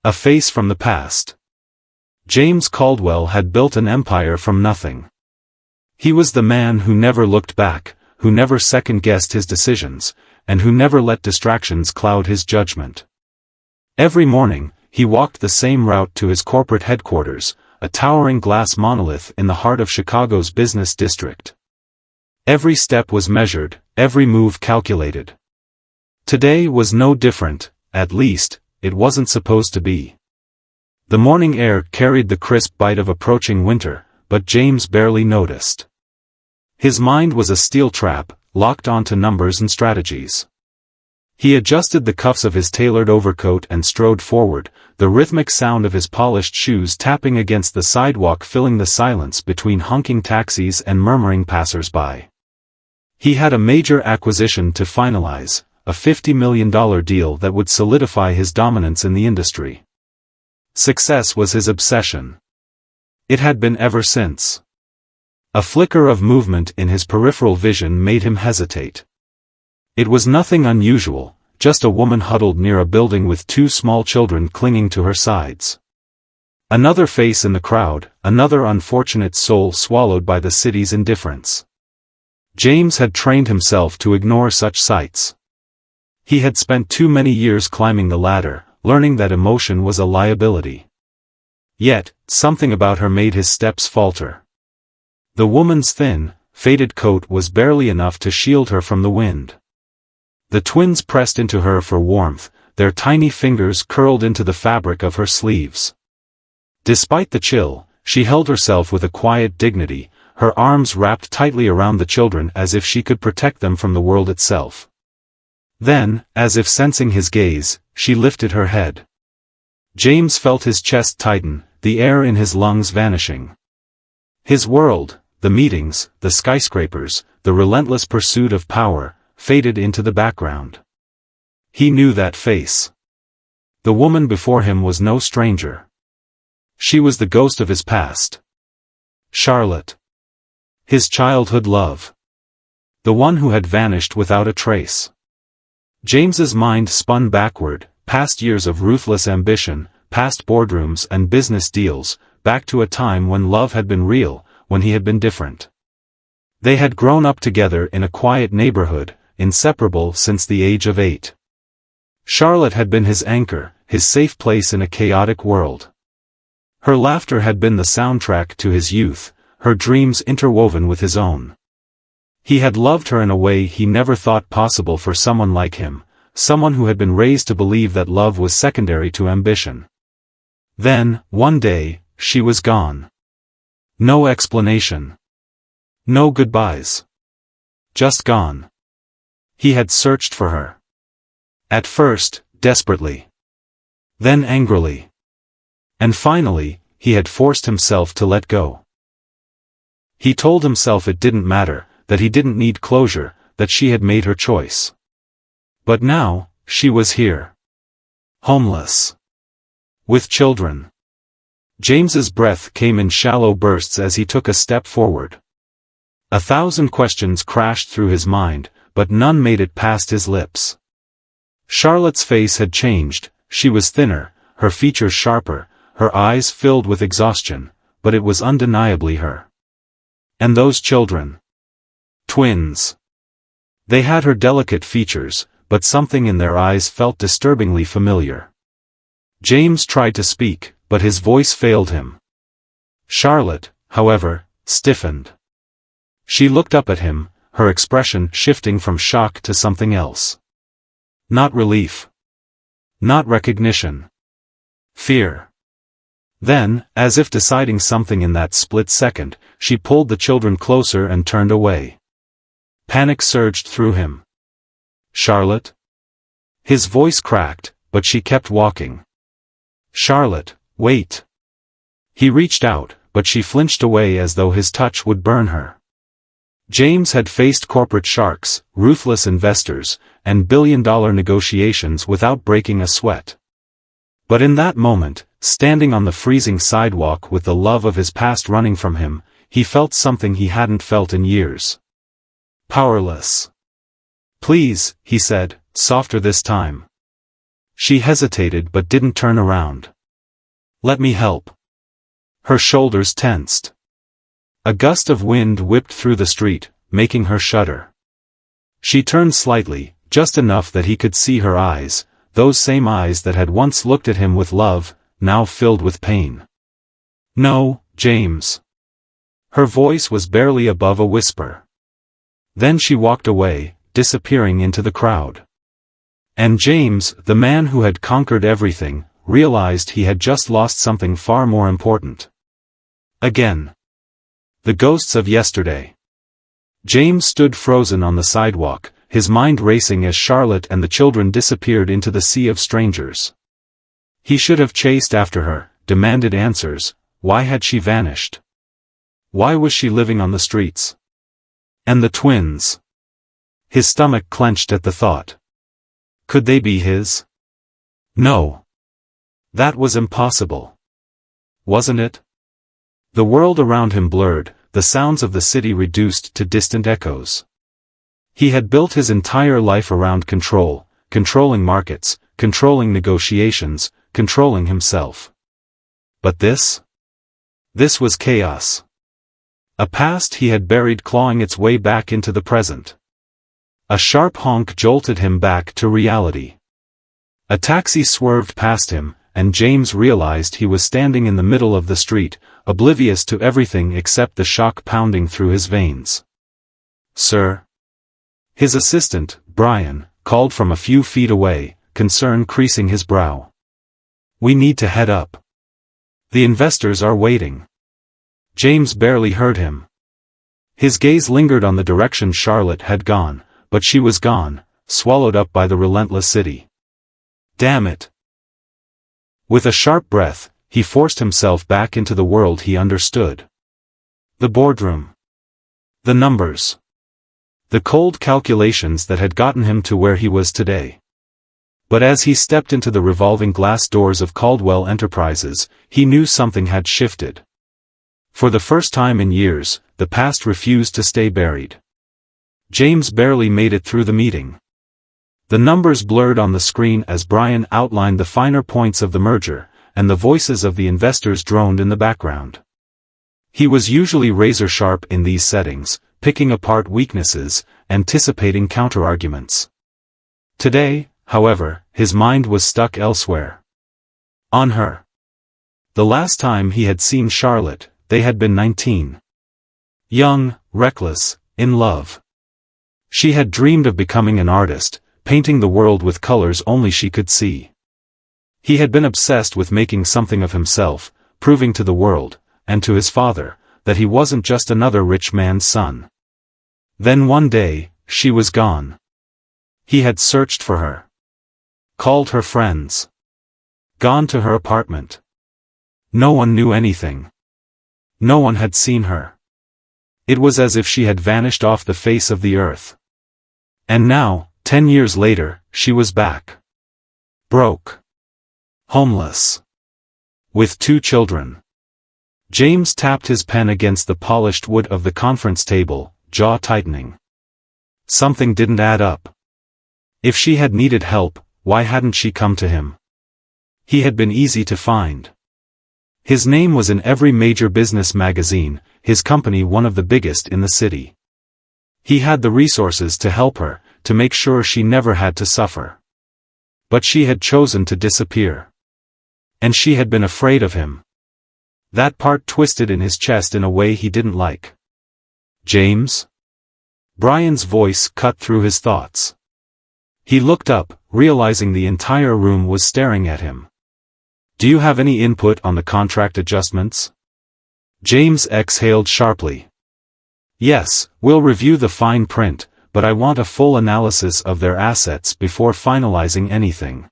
A face from the past. James Caldwell had built an empire from nothing. He was the man who never looked back, who never second-guessed his decisions, and who never let distractions cloud his judgment. Every morning, he walked the same route to his corporate headquarters, a towering glass monolith in the heart of Chicago's business district. Every step was measured, every move calculated. Today was no different, at least, it wasn't supposed to be. The morning air carried the crisp bite of approaching winter, but James barely noticed. His mind was a steel trap, locked onto numbers and strategies. He adjusted the cuffs of his tailored overcoat and strode forward, the rhythmic sound of his polished shoes tapping against the sidewalk filling the silence between honking taxis and murmuring passers-by. He had a major acquisition to finalize, a $50 million deal that would solidify his dominance in the industry. Success was his obsession. It had been ever since. A flicker of movement in his peripheral vision made him hesitate. It was nothing unusual, just a woman huddled near a building with two small children clinging to her sides. Another face in the crowd, another unfortunate soul swallowed by the city's indifference. James had trained himself to ignore such sights. He had spent too many years climbing the ladder, learning that emotion was a liability. Yet, something about her made his steps falter. The woman's thin, faded coat was barely enough to shield her from the wind. The twins pressed into her for warmth, their tiny fingers curled into the fabric of her sleeves. Despite the chill, she held herself with a quiet dignity, her arms wrapped tightly around the children as if she could protect them from the world itself. Then, as if sensing his gaze, she lifted her head. James felt his chest tighten, the air in his lungs vanishing. His world, the meetings, the skyscrapers, the relentless pursuit of power, faded into the background. He knew that face. The woman before him was no stranger. She was the ghost of his past. Charlotte. His childhood love. The one who had vanished without a trace. James's mind spun backward, past years of ruthless ambition, past boardrooms and business deals, back to a time when love had been real, when he had been different. They had grown up together in a quiet neighborhood, inseparable since the age of 8. Charlotte had been his anchor, his safe place in a chaotic world. Her laughter had been the soundtrack to his youth, her dreams interwoven with his own. He had loved her in a way he never thought possible for someone like him, someone who had been raised to believe that love was secondary to ambition. Then, one day, she was gone. No explanation. No goodbyes. Just gone. He had searched for her. At first, desperately. Then angrily. And finally, he had forced himself to let go. He told himself it didn't matter, that he didn't need closure, that she had made her choice. But now, she was here. Homeless. With children. James's breath came in shallow bursts as he took a step forward. 1,000 questions crashed through his mind, but none made it past his lips. Charlotte's face had changed, she was thinner, her features sharper, her eyes filled with exhaustion, but it was undeniably her. And those children. Twins. They had her delicate features, but something in their eyes felt disturbingly familiar. James tried to speak, but his voice failed him. Charlotte, however, stiffened. She looked up at him, her expression shifting from shock to something else. Not relief. Not recognition. Fear. Then, as if deciding something in that split second, she pulled the children closer and turned away. Panic surged through him. Charlotte? His voice cracked, but she kept walking. Charlotte, wait. He reached out, but she flinched away as though his touch would burn her. James had faced corporate sharks, ruthless investors, and billion-dollar negotiations without breaking a sweat. But in that moment, standing on the freezing sidewalk with the love of his past running from him, he felt something he hadn't felt in years. Powerless. Please, he said, softer this time. She hesitated but didn't turn around. Let me help. Her shoulders tensed. A gust of wind whipped through the street, making her shudder. She turned slightly, just enough that he could see her eyes, those same eyes that had once looked at him with love, now filled with pain. No, James. Her voice was barely above a whisper. Then she walked away, disappearing into the crowd. And James, the man who had conquered everything, realized he had just lost something far more important. Again. The ghosts of yesterday. James stood frozen on the sidewalk, his mind racing as Charlotte and the children disappeared into the sea of strangers. He should have chased after her, demanded answers. Why had she vanished? Why was she living on the streets? And the twins? His stomach clenched at the thought. Could they be his? No. That was impossible. Wasn't it? The world around him blurred, the sounds of the city reduced to distant echoes. He had built his entire life around control, controlling markets, controlling negotiations, controlling himself. But this? This was chaos. A past he had buried clawing its way back into the present. A sharp honk jolted him back to reality. A taxi swerved past him, and James realized he was standing in the middle of the street, oblivious to everything except the shock pounding through his veins. Sir? His assistant, Brian, called from a few feet away, concern creasing his brow. We need to head up. The investors are waiting. James barely heard him. His gaze lingered on the direction Charlotte had gone, but she was gone, swallowed up by the relentless city. Damn it. With a sharp breath, he forced himself back into the world he understood. The boardroom. The numbers. The cold calculations that had gotten him to where he was today. But as he stepped into the revolving glass doors of Caldwell Enterprises, he knew something had shifted. For the first time in years, the past refused to stay buried. James barely made it through the meeting. The numbers blurred on the screen as Brian outlined the finer points of the merger, and the voices of the investors droned in the background. He was usually razor-sharp in these settings, picking apart weaknesses, anticipating counterarguments. Today, however, his mind was stuck elsewhere. On her. The last time he had seen Charlotte, they had been 19. Young, reckless, in love. She had dreamed of becoming an artist, painting the world with colors only she could see. He had been obsessed with making something of himself, proving to the world, and to his father, that he wasn't just another rich man's son. Then one day, she was gone. He had searched for her. Called her friends. Gone to her apartment. No one knew anything. No one had seen her. It was as if she had vanished off the face of the earth. And now, 10 years later, she was back. Broke. Homeless. With 2 children. James tapped his pen against the polished wood of the conference table, jaw tightening. Something didn't add up. If she had needed help, why hadn't she come to him? He had been easy to find. His name was in every major business magazine, his company one of the biggest in the city. He had the resources to help her, to make sure she never had to suffer. But she had chosen to disappear. And she had been afraid of him. That part twisted in his chest in a way he didn't like. James? Brian's voice cut through his thoughts. He looked up, realizing the entire room was staring at him. Do you have any input on the contract adjustments? James exhaled sharply. Yes, we'll review the fine print, but I want a full analysis of their assets before finalizing anything.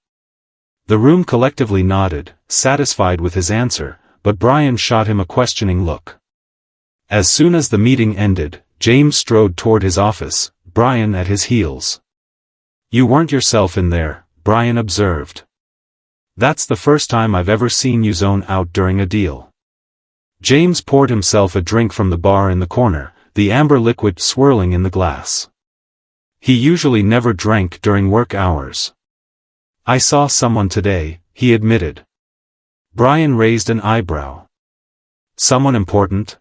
The room collectively nodded, satisfied with his answer, but Brian shot him a questioning look. As soon as the meeting ended, James strode toward his office, Brian at his heels. You weren't yourself in there, Brian observed. That's the first time I've ever seen you zone out during a deal. James poured himself a drink from the bar in the corner, the amber liquid swirling in the glass. He usually never drank during work hours. I saw someone today, he admitted. Brian raised an eyebrow. Someone important?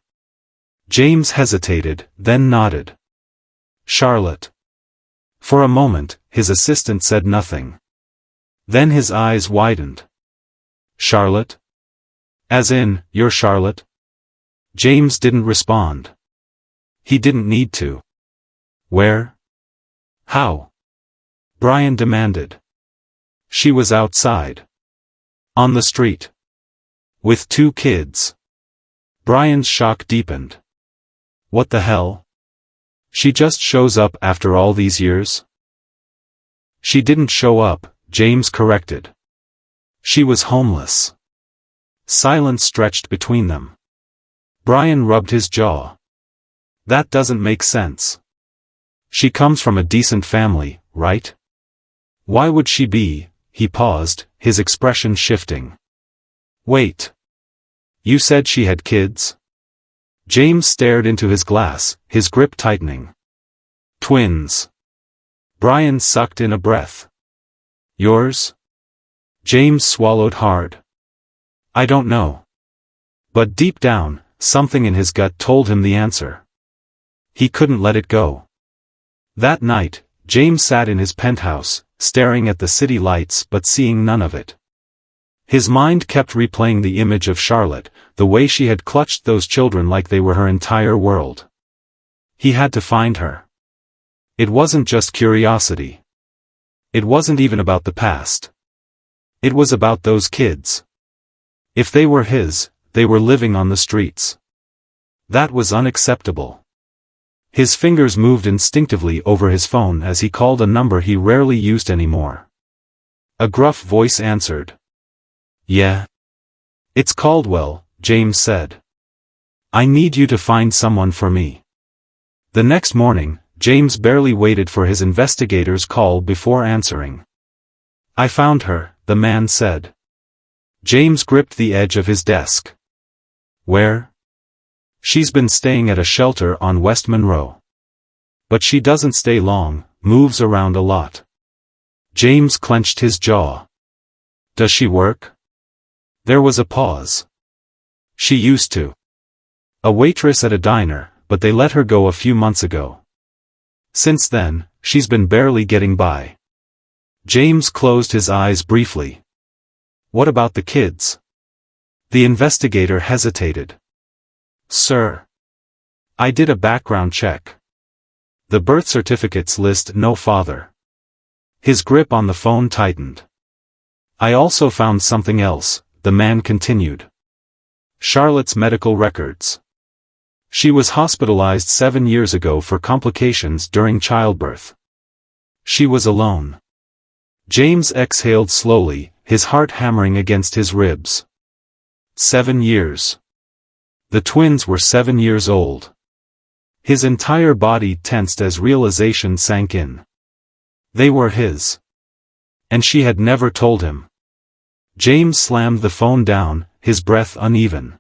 James hesitated, then nodded. Charlotte. For a moment, his assistant said nothing. Then his eyes widened. Charlotte? As in, you're Charlotte? James didn't respond. He didn't need to. Where? How? Brian demanded. She was outside. On the street. With 2 kids. Brian's shock deepened. What the hell? She just shows up after all these years? She didn't show up, James corrected. She was homeless. Silence stretched between them. Brian rubbed his jaw. That doesn't make sense. She comes from a decent family, right? Why would she be? He paused, his expression shifting. Wait. You said she had kids? James stared into his glass, his grip tightening. Twins. Brian sucked in a breath. Yours? James swallowed hard. I don't know. But deep down, something in his gut told him the answer. He couldn't let it go. That night, James sat in his penthouse, staring at the city lights but seeing none of it. His mind kept replaying the image of Charlotte, the way she had clutched those children like they were her entire world. He had to find her. It wasn't just curiosity. It wasn't even about the past. It was about those kids. If they were his, they were living on the streets. That was unacceptable. His fingers moved instinctively over his phone as he called a number he rarely used anymore. A gruff voice answered. Yeah. It's Caldwell, James said. I need you to find someone for me. The next morning, James barely waited for his investigator's call before answering. I found her, the man said. James gripped the edge of his desk. Where? She's been staying at a shelter on West Monroe. But she doesn't stay long, moves around a lot. James clenched his jaw. Does she work? There was a pause. She used to. A waitress at a diner, but they let her go a few months ago. Since then, she's been barely getting by. James closed his eyes briefly. What about the kids? The investigator hesitated. Sir. I did a background check. The birth certificates list no father. His grip on the phone tightened. I also found something else, the man continued. Charlotte's medical records. She was hospitalized 7 years ago for complications during childbirth. She was alone. James exhaled slowly, his heart hammering against his ribs. 7 years. The twins were 7 years old. His entire body tensed as realization sank in. They were his. And she had never told him. James slammed the phone down, his breath uneven.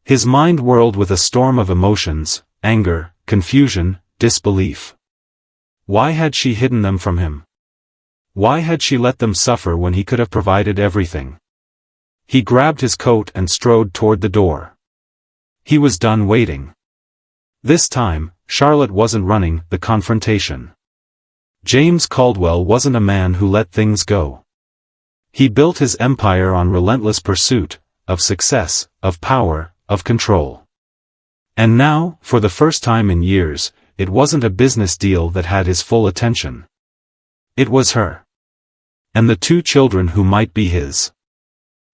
His mind whirled with a storm of emotions, anger, confusion, disbelief. Why had she hidden them from him? Why had she let them suffer when he could have provided everything? He grabbed his coat and strode toward the door. He was done waiting. This time, Charlotte wasn't running the confrontation. James Caldwell wasn't a man who let things go. He built his empire on relentless pursuit, of success, of power, of control. And now, for the first time in years, it wasn't a business deal that had his full attention. It was her. And the 2 children who might be his.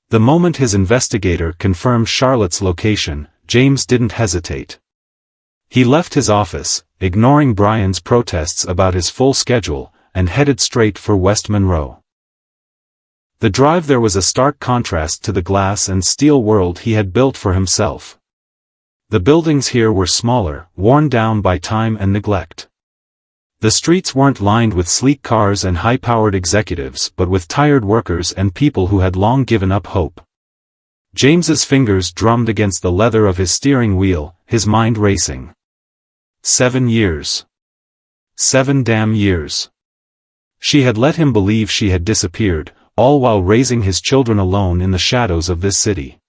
The moment his investigator confirmed Charlotte's location, James didn't hesitate. He left his office, ignoring Brian's protests about his full schedule, and headed straight for West Monroe. The drive there was a stark contrast to the glass and steel world he had built for himself. The buildings here were smaller, worn down by time and neglect. The streets weren't lined with sleek cars and high-powered executives but with tired workers and people who had long given up hope. James's fingers drummed against the leather of his steering wheel, his mind racing. 7 years. 7 damn years. She had let him believe she had disappeared, all while raising his children alone in the shadows of this city.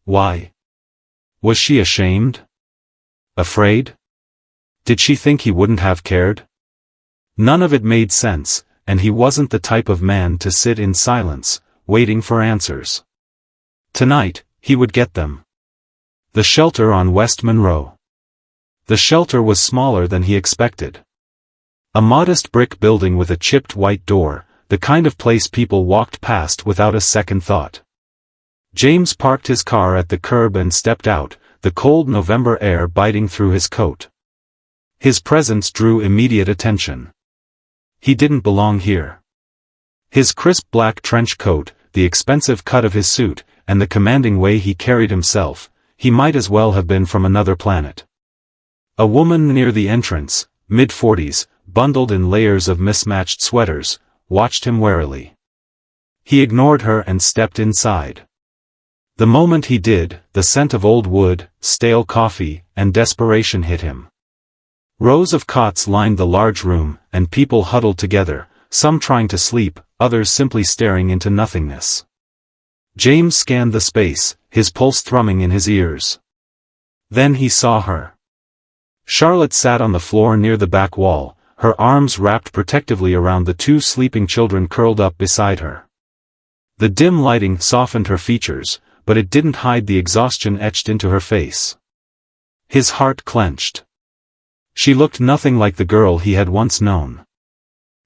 Why? Was she ashamed? Afraid? Did she think he wouldn't have cared? None of it made sense, and he wasn't the type of man to sit in silence, waiting for answers. Tonight, he would get them. The shelter on West Monroe. The shelter was smaller than he expected. A modest brick building with a chipped white door, the kind of place people walked past without a second thought. James parked his car at the curb and stepped out, the cold November air biting through his coat. His presence drew immediate attention. He didn't belong here. His crisp black trench coat, the expensive cut of his suit, and the commanding way he carried himself, he might as well have been from another planet. A woman near the entrance, mid-40s, bundled in layers of mismatched sweaters, watched him warily. He ignored her and stepped inside. The moment he did, the scent of old wood, stale coffee, and desperation hit him. Rows of cots lined the large room, and people huddled together, some trying to sleep, others simply staring into nothingness. James scanned the space, his pulse thrumming in his ears. Then he saw her. Charlotte sat on the floor near the back wall, her arms wrapped protectively around the two sleeping children curled up beside her. The dim lighting softened her features, but it didn't hide the exhaustion etched into her face. His heart clenched. She looked nothing like the girl he had once known.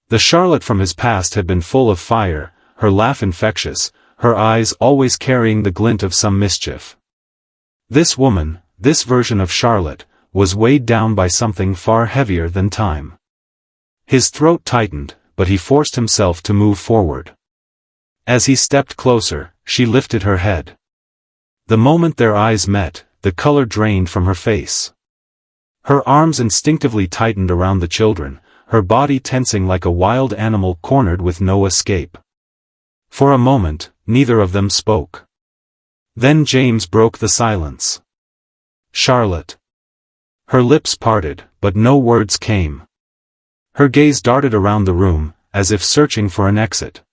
The Charlotte from his past had been full of fire, her laugh infectious, her eyes always carrying the glint of some mischief. This woman, this version of Charlotte, was weighed down by something far heavier than time. His throat tightened, but he forced himself to move forward. As he stepped closer, she lifted her head. The moment their eyes met, the color drained from her face. Her arms instinctively tightened around the children, her body tensing like a wild animal cornered with no escape. For a moment, neither of them spoke. Then James broke the silence. Charlotte. Her lips parted, but no words came. Her gaze darted around the room, as if searching for an exit.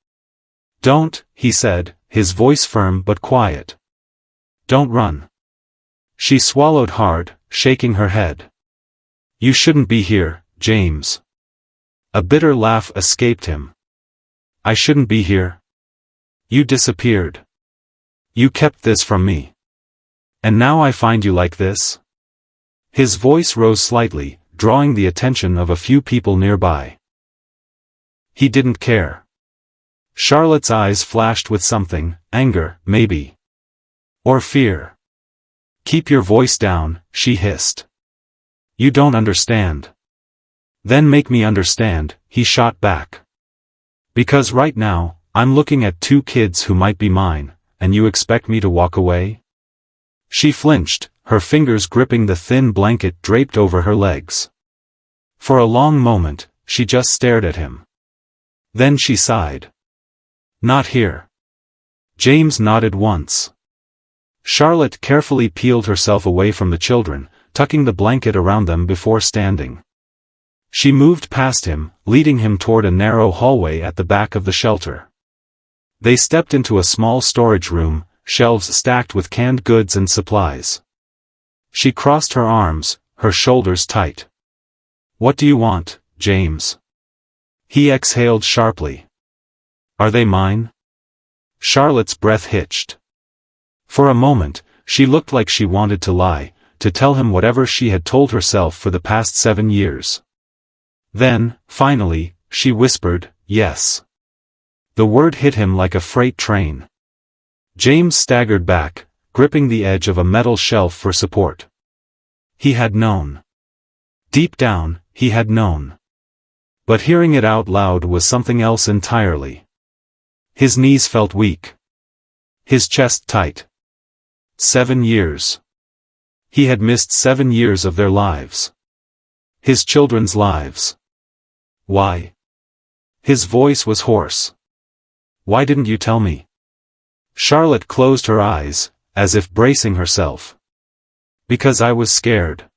Don't, he said, his voice firm but quiet. Don't run. She swallowed hard, shaking her head. You shouldn't be here, James. A bitter laugh escaped him. I shouldn't be here. You disappeared. You kept this from me. And now I find you like this? His voice rose slightly, drawing the attention of a few people nearby. He didn't care. Charlotte's eyes flashed with something, anger, maybe. Or fear. Keep your voice down, she hissed. You don't understand. Then make me understand, he shot back. Because right now, I'm looking at two kids who might be mine, and you expect me to walk away? She flinched, her fingers gripping the thin blanket draped over her legs. For a long moment, she just stared at him. Then she sighed. Not here. James nodded once. Charlotte carefully peeled herself away from the children, tucking the blanket around them before standing. She moved past him, leading him toward a narrow hallway at the back of the shelter. They stepped into a small storage room, shelves stacked with canned goods and supplies. She crossed her arms, her shoulders tight. What do you want, James? He exhaled sharply. Are they mine? Charlotte's breath hitched. For a moment, she looked like she wanted to lie, to tell him whatever she had told herself for the past 7 years. Then, finally, she whispered, yes. The word hit him like a freight train. James staggered back, gripping the edge of a metal shelf for support. He had known. Deep down, he had known. But hearing it out loud was something else entirely. His knees felt weak. His chest tight. 7 years. He had missed 7 years of their lives. His children's lives. Why? His voice was hoarse. Why didn't you tell me? Charlotte closed her eyes, as if bracing herself. Because I was scared.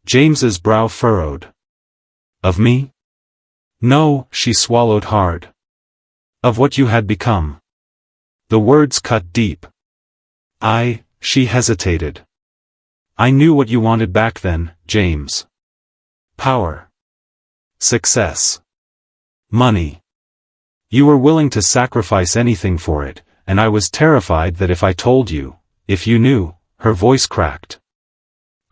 James's brow furrowed. Of me? No, she swallowed hard. Of what you had become. The words cut deep. She hesitated. I knew what you wanted back then, James. Power. Success. Money. You were willing to sacrifice anything for it, and I was terrified that if I told you, if you knew, her voice cracked.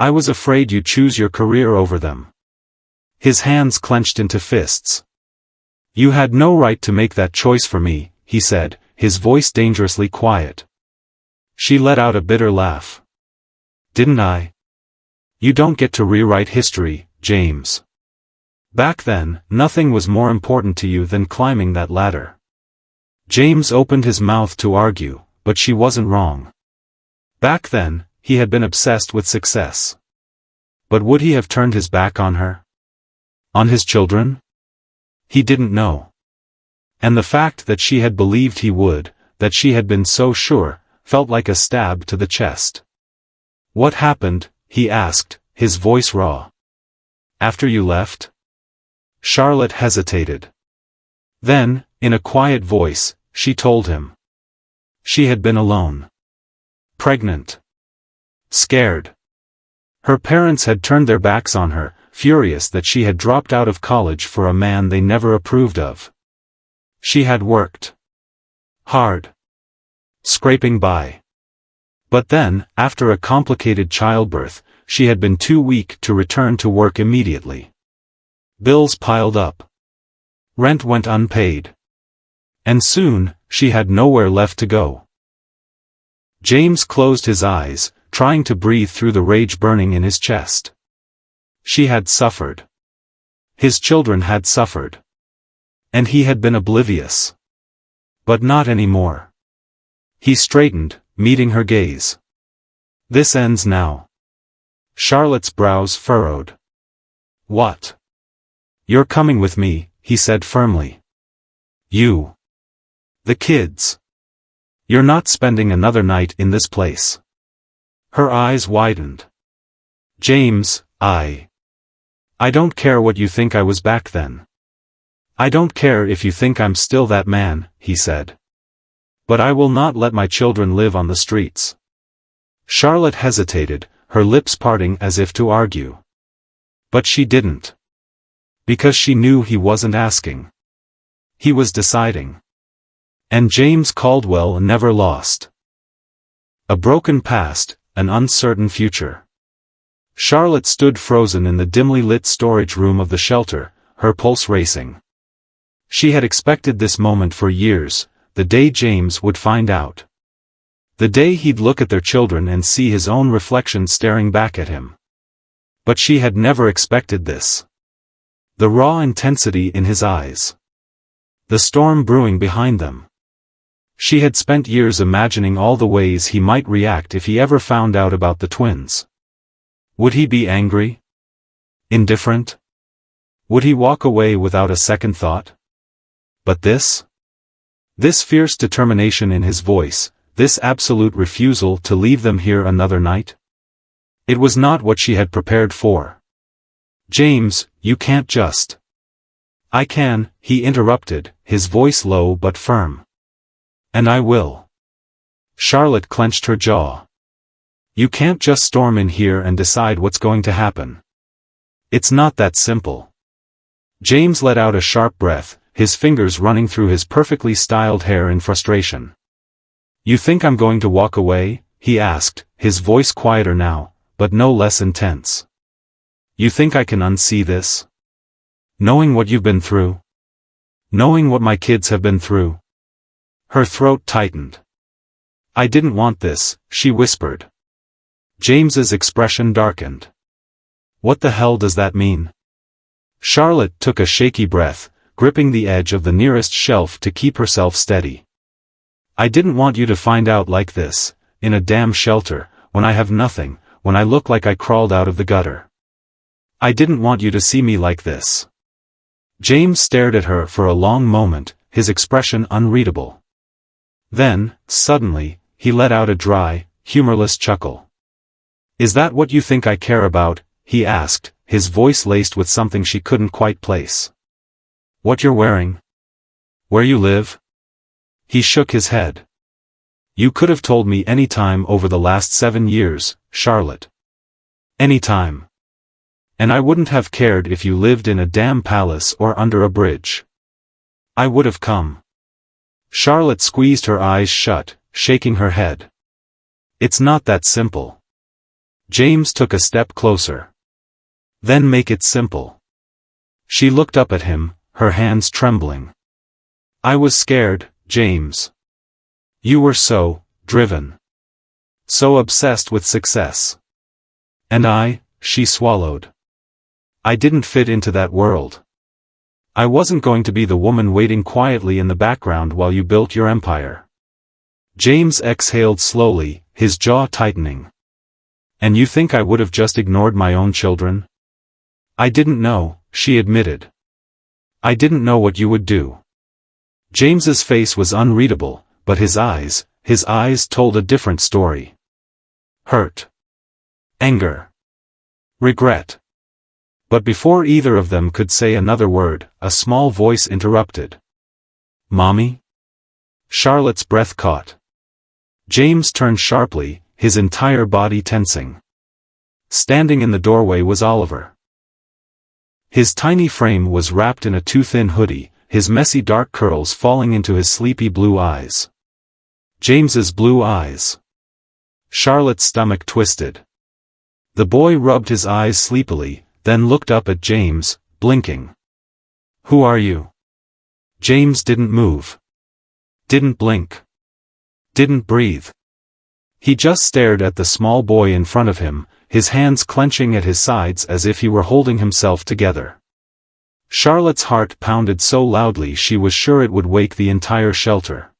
I was afraid you'd choose your career over them. His hands clenched into fists. You had no right to make that choice for me, he said, his voice dangerously quiet. She let out a bitter laugh. Didn't I? You don't get to rewrite history, James. Back then, nothing was more important to you than climbing that ladder. James opened his mouth to argue, but she wasn't wrong. Back then, he had been obsessed with success. But would he have turned his back on her? On his children? He didn't know. And the fact that she had believed he would, that she had been so sure, felt like a stab to the chest. What happened? He asked, his voice raw. After you left? Charlotte hesitated. Then, in a quiet voice, she told him. She had been alone. Pregnant. Scared. Her parents had turned their backs on her, furious that she had dropped out of college for a man they never approved of. She had worked hard, scraping by. But then, after a complicated childbirth, she had been too weak to return to work immediately. Bills piled up. Rent went unpaid. And soon, she had nowhere left to go. James closed his eyes, trying to breathe through the rage burning in his chest. She had suffered. His children had suffered. And he had been oblivious. But not anymore. He straightened, meeting her gaze. This ends now. Charlotte's brows furrowed. What? You're coming with me, he said firmly. You. The kids. You're not spending another night in this place. Her eyes widened. James, I don't care what you think I was back then. I don't care if you think I'm still that man, he said. But I will not let my children live on the streets. Charlotte hesitated, her lips parting as if to argue. But she didn't. Because she knew he wasn't asking. He was deciding. And James Caldwell never lost. A broken past, an uncertain future. Charlotte stood frozen in the dimly lit storage room of the shelter, her pulse racing. She had expected this moment for years, the day James would find out. The day he'd look at their children and see his own reflection staring back at him. But she had never expected this. The raw intensity in his eyes. The storm brewing behind them. She had spent years imagining all the ways he might react if he ever found out about the twins. Would he be angry? Indifferent? Would he walk away without a second thought? But this? This fierce determination in his voice, this absolute refusal to leave them here another night? It was not what she had prepared for. James, you can't just. I can, he interrupted, his voice low but firm. And I will. Charlotte clenched her jaw. You can't just storm in here and decide what's going to happen. It's not that simple. James let out a sharp breath, his fingers running through his perfectly styled hair in frustration. You think I'm going to walk away? He asked, his voice quieter now, but no less intense. You think I can unsee this? Knowing what you've been through? Knowing what my kids have been through? Her throat tightened. I didn't want this, she whispered. James's expression darkened. What the hell does that mean? Charlotte took a shaky breath, gripping the edge of the nearest shelf to keep herself steady. I didn't want you to find out like this, in a damn shelter, when I have nothing, when I look like I crawled out of the gutter. I didn't want you to see me like this. James stared at her for a long moment, his expression unreadable. Then, suddenly, he let out a dry, humorless chuckle. Is that what you think I care about? He asked, his voice laced with something she couldn't quite place. What you're wearing? Where you live? He shook his head. You could have told me any time over the last 7 years, Charlotte. Any time. And I wouldn't have cared if you lived in a damn palace or under a bridge. I would have come. Charlotte squeezed her eyes shut, shaking her head. It's not that simple. James took a step closer. Then make it simple. She looked up at him, her hands trembling. I was scared, James. You were so driven. So obsessed with success. And she swallowed. I didn't fit into that world. I wasn't going to be the woman waiting quietly in the background while you built your empire. James exhaled slowly, his jaw tightening. And you think I would have just ignored my own children? I didn't know, she admitted. I didn't know what you would do. James's face was unreadable, but his eyes told a different story. Hurt. Anger. Regret. But before either of them could say another word, a small voice interrupted. Mommy? Charlotte's breath caught. James turned sharply, his entire body tensing. Standing in the doorway was Oliver. His tiny frame was wrapped in a too-thin hoodie, his messy dark curls falling into his sleepy blue eyes. James's blue eyes. Charlotte's stomach twisted. The boy rubbed his eyes sleepily, then looked up at James, blinking. Who are you? James didn't move. Didn't blink. Didn't breathe. He just stared at the small boy in front of him, his hands clenching at his sides as if he were holding himself together. Charlotte's heart pounded so loudly she was sure it would wake the entire shelter.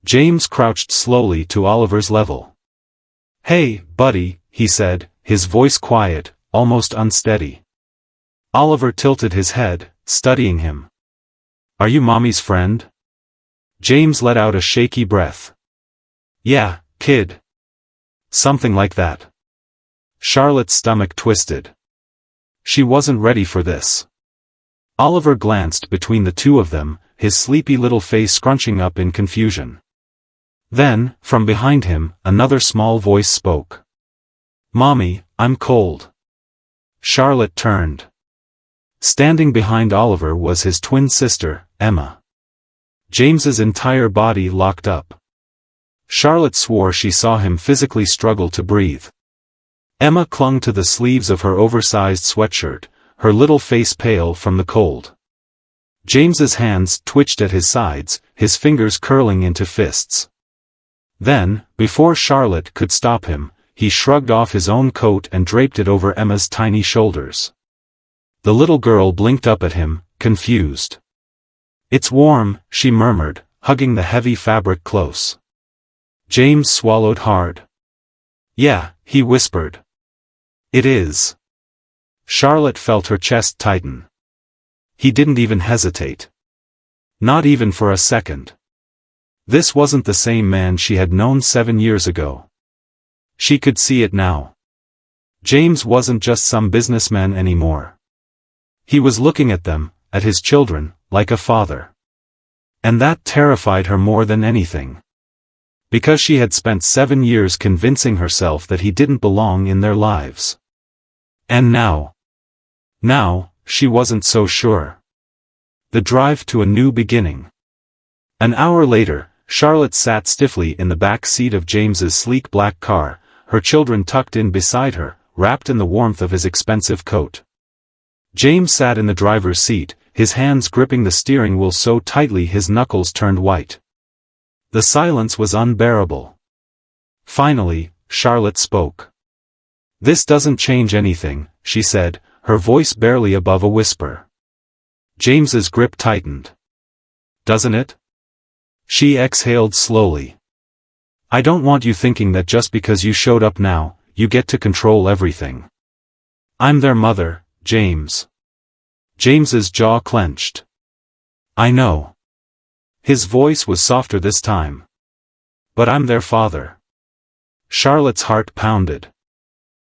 James crouched slowly to Oliver's level. Hey, buddy, he said, his voice quiet, almost unsteady. Oliver tilted his head, studying him. Are you Mommy's friend? James let out a shaky breath. Yeah, kid. Something like that. Charlotte's stomach twisted. She wasn't ready for this. Oliver glanced between the two of them, his sleepy little face scrunching up in confusion. Then, from behind him, another small voice spoke. Mommy, I'm cold. Charlotte turned. Standing behind Oliver was his twin sister, Emma. James's entire body locked up. Charlotte swore she saw him physically struggle to breathe. Emma clung to the sleeves of her oversized sweatshirt, her little face pale from the cold. James's hands twitched at his sides, his fingers curling into fists. Then, before Charlotte could stop him, he shrugged off his own coat and draped it over Emma's tiny shoulders. The little girl blinked up at him, confused. It's warm, she murmured, hugging the heavy fabric close. James swallowed hard. Yeah, he whispered. It is. Charlotte felt her chest tighten. He didn't even hesitate. Not even for a second. This wasn't the same man she had known 7 years ago. She could see it now. James wasn't just some businessman anymore. He was looking at them, at his children, like a father. And that terrified her more than anything. Because she had spent 7 years convincing herself that he didn't belong in their lives. And now, she wasn't so sure. The drive to a new beginning. An hour later, Charlotte sat stiffly in the back seat of James's sleek black car, her children tucked in beside her, wrapped in the warmth of his expensive coat. James sat in the driver's seat, his hands gripping the steering wheel so tightly his knuckles turned white. The silence was unbearable. Finally, Charlotte spoke. This doesn't change anything, she said, her voice barely above a whisper. James's grip tightened. Doesn't it? She exhaled slowly. I don't want you thinking that just because you showed up now, you get to control everything. I'm their mother, James. James's jaw clenched. I know. His voice was softer this time. But I'm their father. Charlotte's heart pounded.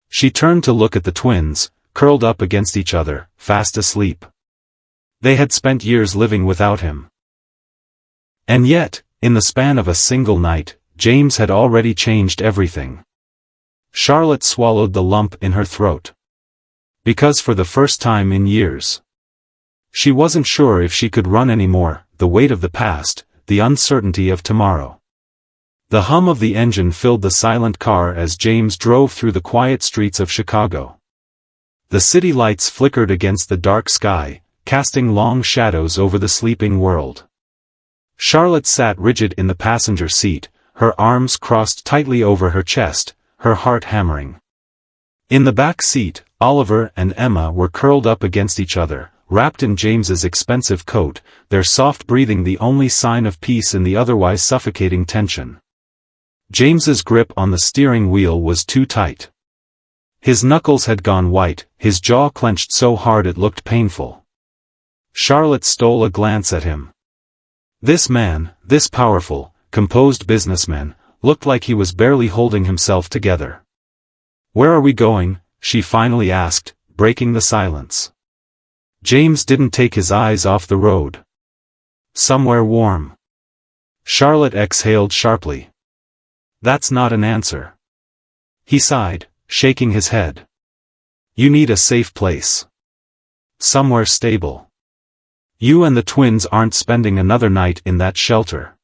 She turned to look at the twins, curled up against each other, fast asleep. They had spent years living without him. And yet, In the span of a single night, James had already changed everything. Charlotte swallowed the lump in her throat. Because for the first time in years, she wasn't sure if she could run anymore, the weight of the past, the uncertainty of tomorrow. The hum of the engine filled the silent car as James drove through the quiet streets of Chicago. The city lights flickered against the dark sky, casting long shadows over the sleeping world. Charlotte sat rigid in the passenger seat, her arms crossed tightly over her chest, her heart hammering. In the back seat, Oliver and Emma were curled up against each other, wrapped in James's expensive coat, their soft breathing the only sign of peace in the otherwise suffocating tension. James's grip on the steering wheel was too tight. His knuckles had gone white, his jaw clenched so hard it looked painful. Charlotte stole a glance at him. This man, this powerful, composed businessman, looked like he was barely holding himself together. "Where are we going?" she finally asked, breaking the silence. James didn't take his eyes off the road. "Somewhere warm." Charlotte exhaled sharply. "That's not an answer." He sighed, shaking his head. "You need a safe place. Somewhere stable. You and the twins aren't spending another night in that shelter."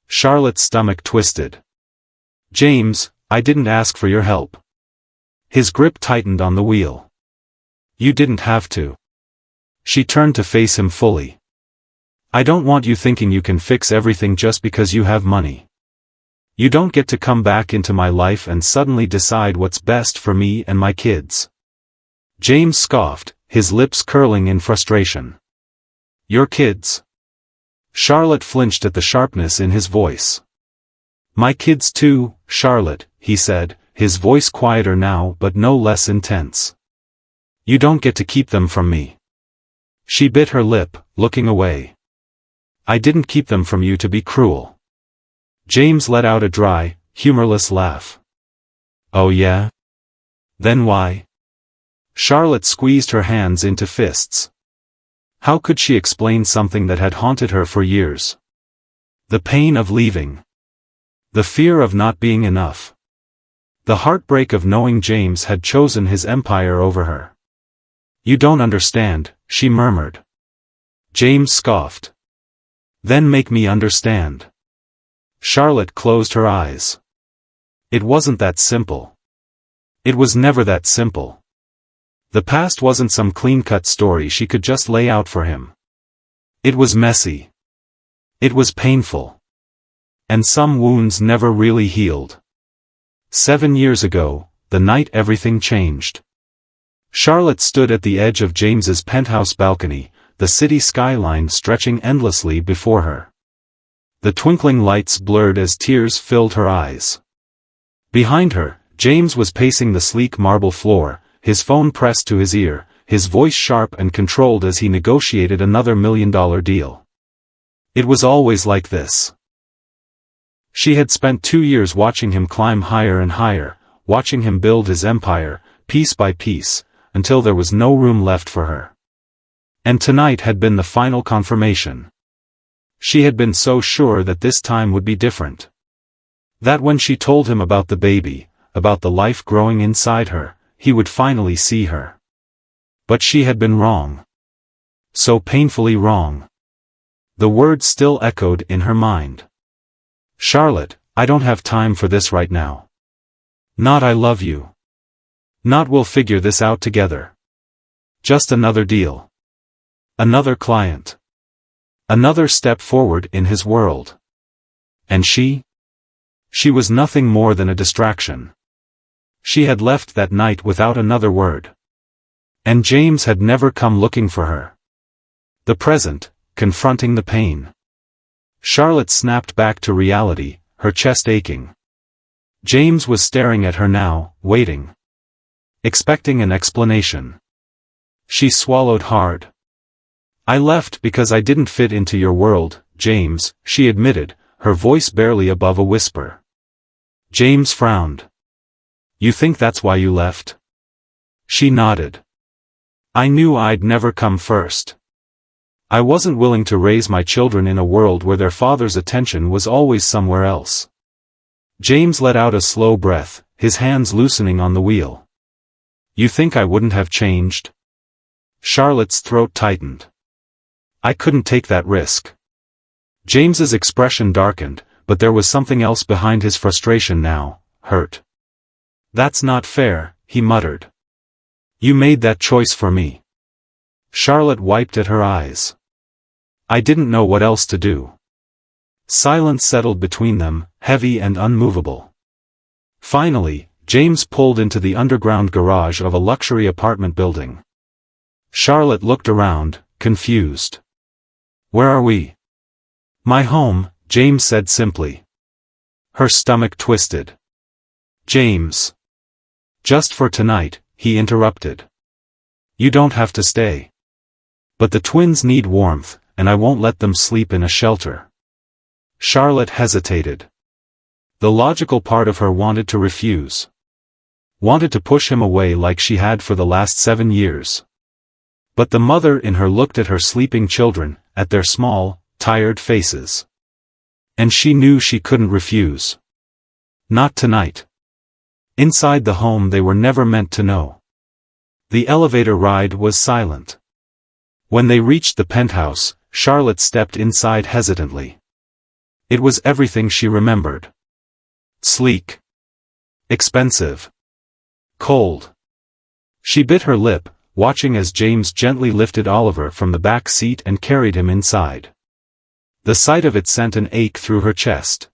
Charlotte's stomach twisted. "James, I didn't ask for your help." His grip tightened on the wheel. "You didn't have to." She turned to face him fully. "I don't want you thinking you can fix everything just because you have money. You don't get to come back into my life and suddenly decide what's best for me and my kids." James scoffed, his lips curling in frustration. "Your kids?" Charlotte flinched at the sharpness in his voice. "My kids too, Charlotte," he said, his voice quieter now but no less intense. "You don't get to keep them from me." She bit her lip, looking away. "I didn't keep them from you to be cruel." James let out a dry, humorless laugh. "Oh yeah? Then why?" Charlotte squeezed her hands into fists. How could she explain something that had haunted her for years? The pain of leaving. The fear of not being enough. The heartbreak of knowing James had chosen his empire over her. "You don't understand," she murmured. James scoffed. "Then make me understand." Charlotte closed her eyes. It wasn't that simple. It was never that simple. The past wasn't some clean-cut story she could just lay out for him. It was messy. It was painful. And some wounds never really healed. 7 years ago, the night everything changed. Charlotte stood at the edge of James's penthouse balcony, the city skyline stretching endlessly before her. The twinkling lights blurred as tears filled her eyes. Behind her, James was pacing the sleek marble floor, his phone pressed to his ear, his voice sharp and controlled as he negotiated another $1 million deal. It was always like this. She had spent 2 years watching him climb higher and higher, watching him build his empire, piece by piece, until there was no room left for her. And tonight had been the final confirmation. She had been so sure that this time would be different. That when she told him about the baby, about the life growing inside her, he would finally see her. But she had been wrong. So painfully wrong. The words still echoed in her mind. "Charlotte, I don't have time for this right now. Not I love you. Not we'll figure this out together. Just another deal. Another client. Another step forward in his world." And she? She was nothing more than a distraction. She had left that night without another word. And James had never come looking for her. The present, confronting the pain. Charlotte snapped back to reality, her chest aching. James was staring at her now, waiting. Expecting an explanation. She swallowed hard. "I left because I didn't fit into your world, James," she admitted, her voice barely above a whisper. James frowned. "You think that's why you left?" She nodded. "I knew I'd never come first. I wasn't willing to raise my children in a world where their father's attention was always somewhere else. James let out a slow breath, his hands loosening on the wheel. You think I wouldn't have changed? Charlotte's throat tightened. I couldn't take that risk. James's expression darkened, but there was something else behind his frustration now, hurt. That's not fair, he muttered. You made that choice for me. Charlotte wiped at her eyes. I didn't know what else to do. Silence settled between them, heavy and unmovable. Finally, James pulled into the underground garage of a luxury apartment building. Charlotte looked around, confused. Where are we? My home, James said simply. Her stomach twisted. James. Just for tonight, he interrupted. You don't have to stay. But the twins need warmth, and I won't let them sleep in a shelter. Charlotte hesitated. The logical part of her wanted to refuse. Wanted to push him away like she had for the last 7 years. But the mother in her looked at her sleeping children, at their small, tired faces. And she knew she couldn't refuse. Not tonight. Inside the home they were never meant to know. The elevator ride was silent. When they reached the penthouse, Charlotte stepped inside hesitantly. It was everything she remembered. Sleek. Expensive. Cold. She bit her lip, watching as James gently lifted Oliver from the back seat and carried him inside. The sight of it sent an ache through her chest.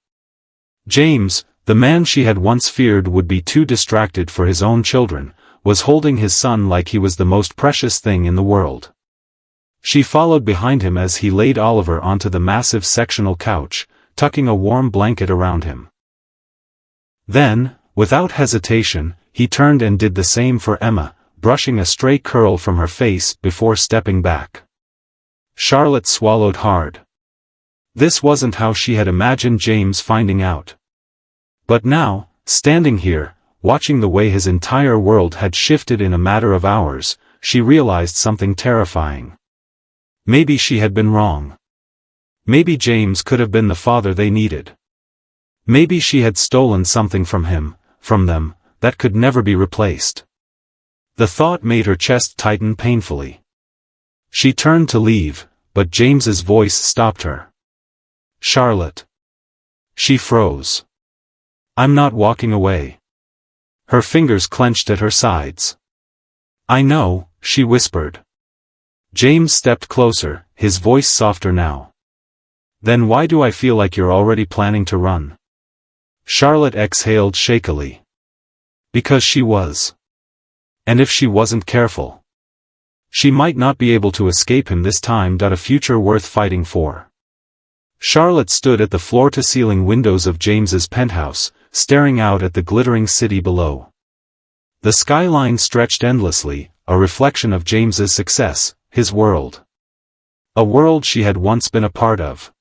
James, the man she had once feared would be too distracted for his own children, was holding his son like he was the most precious thing in the world. She followed behind him as he laid Oliver onto the massive sectional couch, tucking a warm blanket around him. Then, without hesitation, he turned and did the same for Emma, brushing a stray curl from her face before stepping back. Charlotte swallowed hard. This wasn't how she had imagined James finding out. But now, standing here, watching the way his entire world had shifted in a matter of hours, she realized something terrifying. Maybe she had been wrong. Maybe James could have been the father they needed. Maybe she had stolen something from him, from them, that could never be replaced. The thought made her chest tighten painfully. She turned to leave, but James's voice stopped her. Charlotte. She froze. I'm not walking away. Her fingers clenched at her sides. I know, she whispered. James stepped closer, his voice softer now. Then why do I feel like you're already planning to run? Charlotte exhaled shakily. Because she was. And if she wasn't careful, she might not be able to escape him this time. A future worth fighting for. Charlotte stood at the floor-to-ceiling windows of James's penthouse, staring out at the glittering city below. The skyline stretched endlessly, a reflection of James's success, his world. A world she had once been a part of.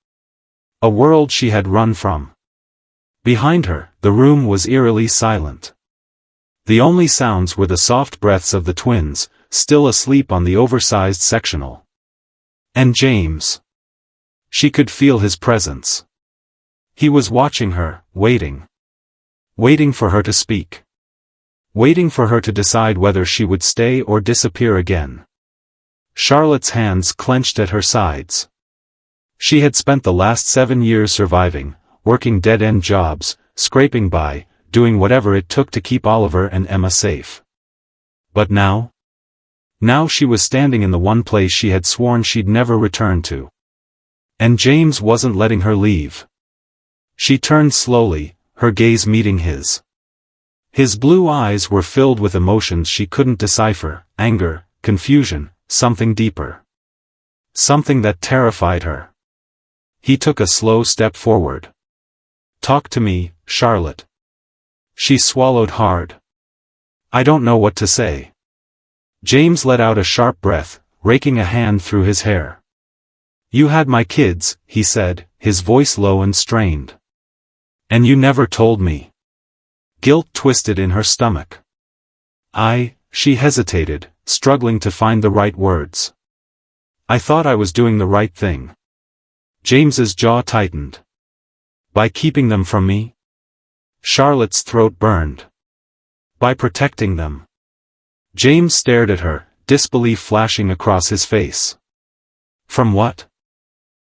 A world she had run from. Behind her, the room was eerily silent. The only sounds were the soft breaths of the twins, still asleep on the oversized sectional. And James. She could feel his presence. He was watching her, waiting. Waiting for her to speak. Waiting for her to decide whether she would stay or disappear again. Charlotte's hands clenched at her sides. She had spent the last 7 years surviving, working dead-end jobs, scraping by, doing whatever it took to keep Oliver and Emma safe. But now? Now she was standing in the one place she had sworn she'd never return to. And James wasn't letting her leave. She turned slowly, her gaze meeting his. His blue eyes were filled with emotions she couldn't decipher, anger, confusion, something deeper. Something that terrified her. He took a slow step forward. Talk to me, Charlotte. She swallowed hard. I don't know what to say. James let out a sharp breath, raking a hand through his hair. You had my kids, he said, his voice low and strained. And you never told me. Guilt twisted in her stomach. She hesitated, struggling to find the right words. I thought I was doing the right thing. James's jaw tightened. By keeping them from me? Charlotte's throat burned. By protecting them. James stared at her, disbelief flashing across his face. From what?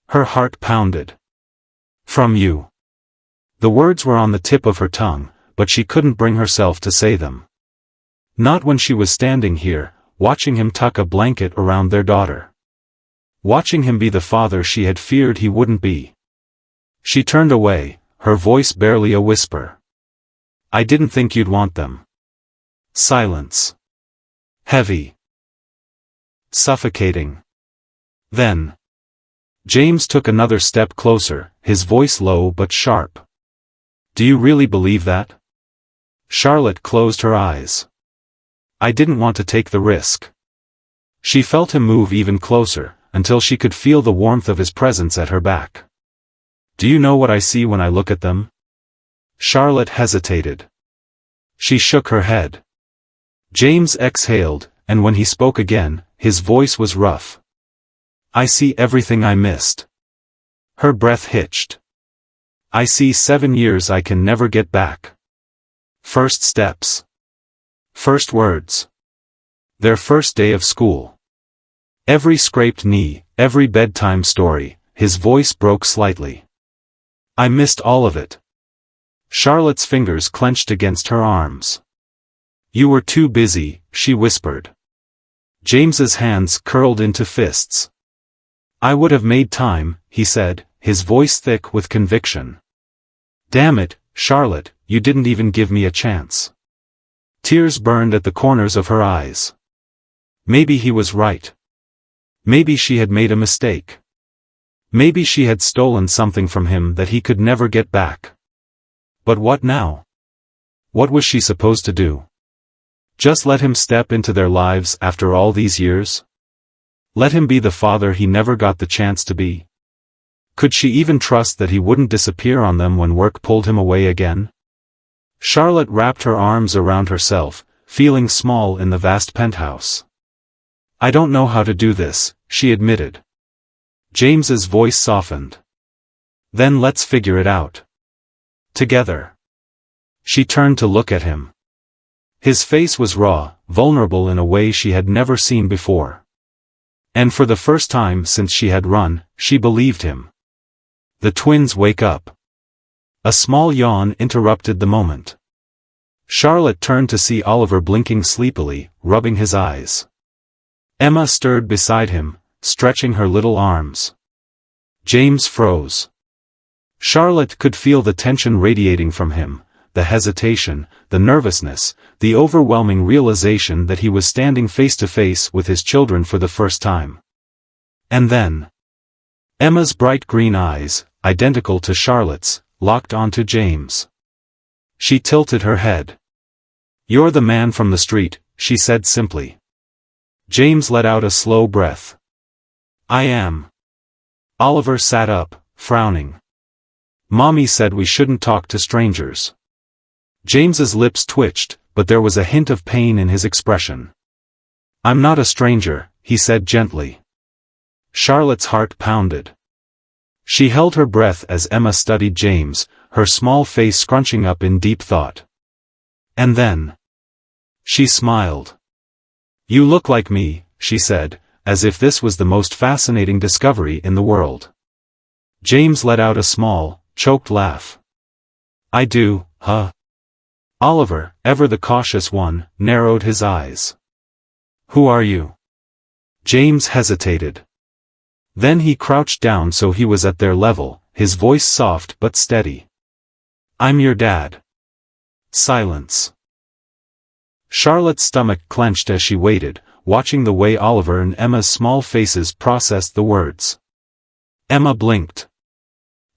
Her heart pounded. From you. The words were on the tip of her tongue, but she couldn't bring herself to say them. Not when she was standing here, watching him tuck a blanket around their daughter. Watching him be the father she had feared he wouldn't be. She turned away, her voice barely a whisper. I didn't think you'd want them. Silence. Heavy. Suffocating. Then. James took another step closer, his voice low but sharp. Do you really believe that? Charlotte closed her eyes. I didn't want to take the risk. She felt him move even closer, until she could feel the warmth of his presence at her back. Do you know what I see when I look at them? Charlotte hesitated. She shook her head. James exhaled, and when he spoke again, his voice was rough. I see everything I missed. Her breath hitched. I see 7 years I can never get back. First steps. First words. Their first day of school. Every scraped knee, every bedtime story, his voice broke slightly. I missed all of it. Charlotte's fingers clenched against her arms. You were too busy, she whispered. James's hands curled into fists. I would have made time, he said, his voice thick with conviction. Damn it, Charlotte, you didn't even give me a chance. Tears burned at the corners of her eyes. Maybe he was right. Maybe she had made a mistake. Maybe she had stolen something from him that he could never get back. But what now? What was she supposed to do? Just let him step into their lives after all these years? Let him be the father he never got the chance to be? Could she even trust that he wouldn't disappear on them when work pulled him away again? Charlotte wrapped her arms around herself, feeling small in the vast penthouse. I don't know how to do this, she admitted. James's voice softened. Then let's figure it out. Together. She turned to look at him. His face was raw, vulnerable in a way she had never seen before. And for the first time since she had run, she believed him. The twins wake up. A small yawn interrupted the moment. Charlotte turned to see Oliver blinking sleepily, rubbing his eyes. Emma stirred beside him, stretching her little arms. James froze. Charlotte could feel the tension radiating from him, the hesitation, the nervousness, the overwhelming realization that he was standing face to face with his children for the first time. And then, Emma's bright green eyes, identical to Charlotte's, locked onto James. She tilted her head. You're the man from the street, she said simply. James let out a slow breath. I am. Oliver sat up, frowning. Mommy said we shouldn't talk to strangers. James's lips twitched, but there was a hint of pain in his expression. I'm not a stranger, he said gently. Charlotte's heart pounded. She held her breath as Emma studied James, her small face scrunching up in deep thought. And then, she smiled. You look like me, she said, as if this was the most fascinating discovery in the world. James let out a small, choked laugh. I do, huh? Oliver, ever the cautious one, narrowed his eyes. Who are you? James hesitated. Then he crouched down so he was at their level, his voice soft but steady. I'm your dad. Silence. Charlotte's stomach clenched as she waited, watching the way Oliver and Emma's small faces processed the words. Emma blinked.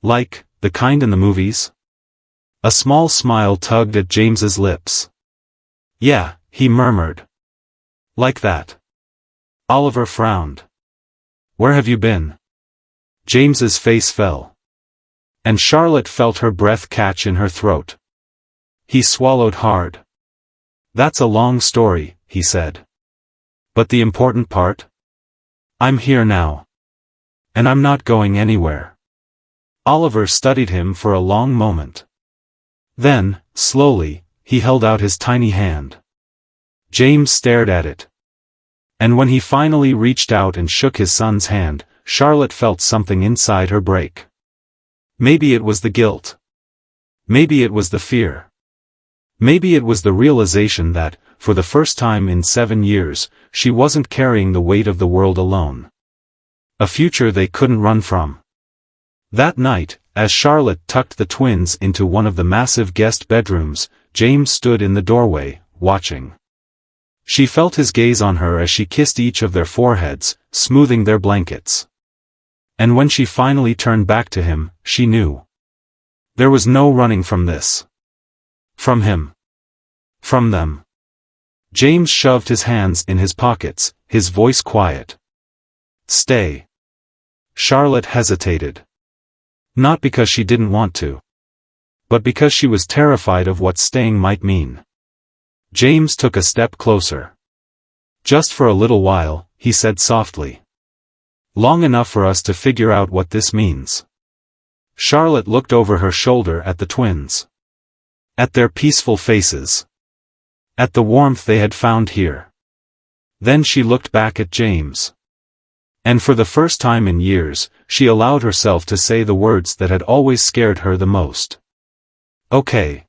Like, the kind in the movies? A small smile tugged at James's lips. Yeah, he murmured. Like that. Oliver frowned. Where have you been? James's face fell. And Charlotte felt her breath catch in her throat. He swallowed hard. That's a long story, he said. But the important part? I'm here now. And I'm not going anywhere. Oliver studied him for a long moment. Then, slowly, he held out his tiny hand. James stared at it. And when he finally reached out and shook his son's hand, Charlotte felt something inside her break. Maybe it was the guilt. Maybe it was the fear. Maybe it was the realization that, for the first time in 7 years, she wasn't carrying the weight of the world alone. A future they couldn't run from. That night, as Charlotte tucked the twins into one of the massive guest bedrooms, James stood in the doorway, watching. She felt his gaze on her as she kissed each of their foreheads, smoothing their blankets. And when she finally turned back to him, she knew. There was no running from this. From him. From them. James shoved his hands in his pockets, his voice quiet. Stay. Charlotte hesitated. Not because she didn't want to. But because she was terrified of what staying might mean. James took a step closer. Just for a little while, he said softly. Long enough for us to figure out what this means. Charlotte looked over her shoulder at the twins. At their peaceful faces. At the warmth they had found here. Then she looked back at James. And for the first time in years, she allowed herself to say the words that had always scared her the most. Okay.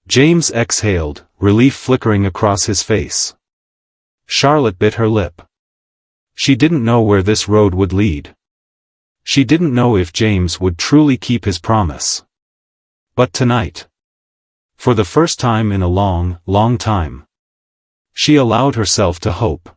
James exhaled, relief flickering across his face. Charlotte bit her lip. She didn't know where this road would lead. She didn't know if James would truly keep his promise. But tonight, for the first time in a long, long time, she allowed herself to hope.